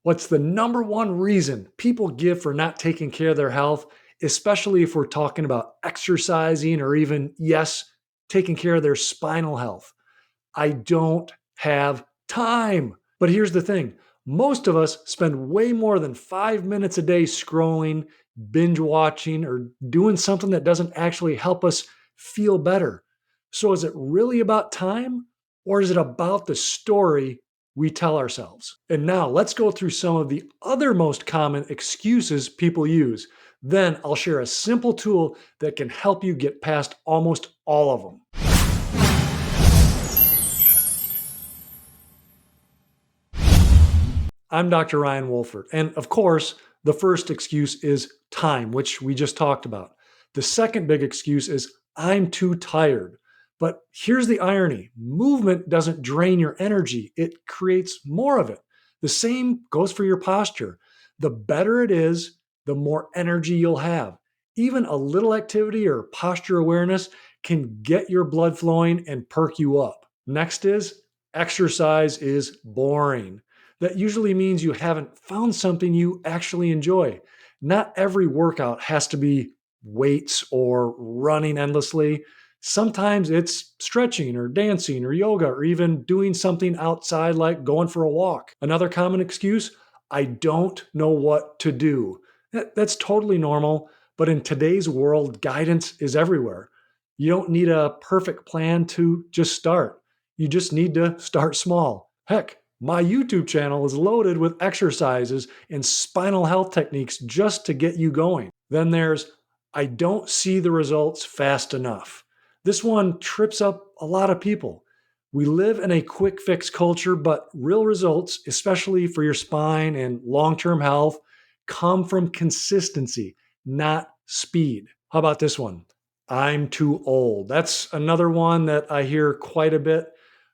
What's the number one reason people give for not taking care of their health, especially if we're talking about exercising or even, yes, taking care of their spinal health? I don't have time. But here's the thing, most of us spend way more than 5 minutes a day scrolling, binge watching, or doing something that doesn't actually help us feel better. So is it really about time, or is it about the story we tell ourselves? And now let's go through some of the other most common excuses people use. Then I'll share a simple tool that can help you get past almost all of them. I'm Dr. Ryan Wolford. And of course, the first excuse is time, which we just talked about. The second big excuse is I'm too tired. But here's the irony, movement doesn't drain your energy, it creates more of it. The same goes for your posture. The better it is, the more energy you'll have. Even a little activity or posture awareness can get your blood flowing and perk you up. Next is exercise is boring. That usually means you haven't found something you actually enjoy. Not every workout has to be weights or running endlessly. Sometimes it's stretching or dancing or yoga or even doing something outside like going for a walk. Another common excuse, I don't know what to do. That's totally normal, but in today's world, guidance is everywhere. You don't need a perfect plan to just start. You just need to start small. Heck, my YouTube channel is loaded with exercises and spinal health techniques just to get you going. Then there's, I don't see the results fast enough. This one trips up a lot of people. We live in a quick fix culture, but real results, especially for your spine and long term health, come from consistency, not speed. How about this one? I'm too old. That's another one that I hear quite a bit.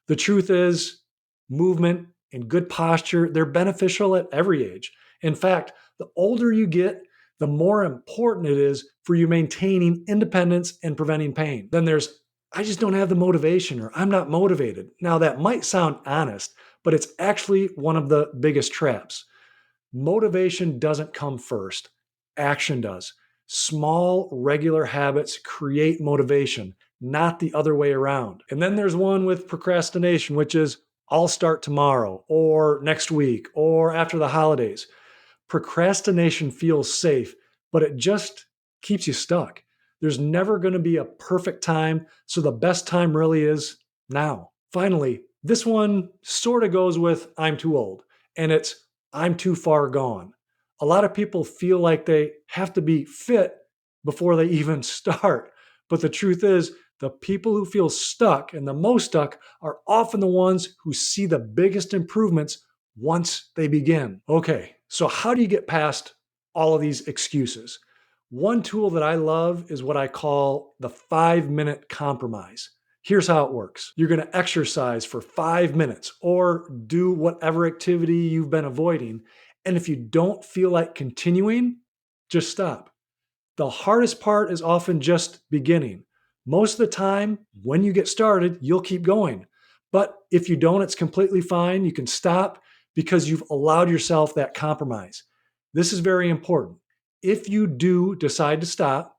The truth is, movement and good posture, they're beneficial at every age. In fact, the older you get, the more important it is for you maintaining independence and preventing pain. Then there's, I just don't have the motivation or I'm not motivated. Now, that might sound honest, but it's actually one of the biggest traps. Motivation doesn't come first, action does. Small, regular habits create motivation, not the other way around. And then there's one with procrastination, which is I'll start tomorrow or next week or after the holidays. Procrastination feels safe, but it just keeps you stuck. There's never going to be a perfect time, so the best time really is now. Finally, this one sort of goes with I'm too old, and it's I'm too far gone. A lot of people feel like they have to be fit before they even start. But the truth is, the people who feel stuck and the most stuck are often the ones who see the biggest improvements once they begin. Okay, so how do you get past all of these excuses? One tool that I love is what I call the 5 minute compromise. Here's how it works. You're going to exercise for 5 minutes or do whatever activity you've been avoiding. And if you don't feel like continuing, just stop. The hardest part is often just beginning. Most of the time, when you get started, you'll keep going. But if you don't, it's completely fine. You can stop because you've allowed yourself that compromise. This is very important. If you do decide to stop,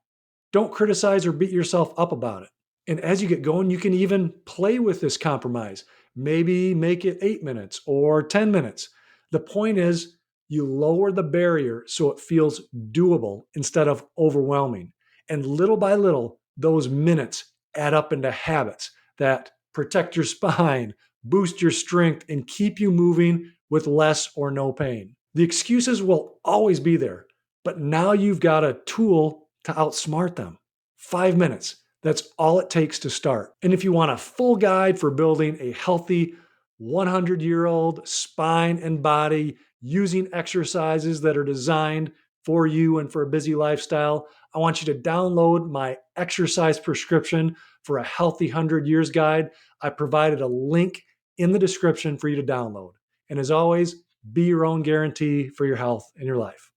don't criticize or beat yourself up about it. And as you get going, you can even play with this compromise. Maybe make it 8 minutes or 10 minutes. The point is, you lower the barrier so it feels doable instead of overwhelming. And little by little, those minutes add up into habits that protect your spine, boost your strength, and keep you moving with less or no pain. The excuses will always be there, but now you've got a tool to outsmart them. 5 minutes. That's all it takes to start. And if you want a full guide for building a healthy 100-year-old spine and body using exercises that are designed for you and for a busy lifestyle, I want you to download my exercise prescription for a healthy 100 years guide. I provided a link in the description for you to download. And as always, be your own guarantee for your health and your life.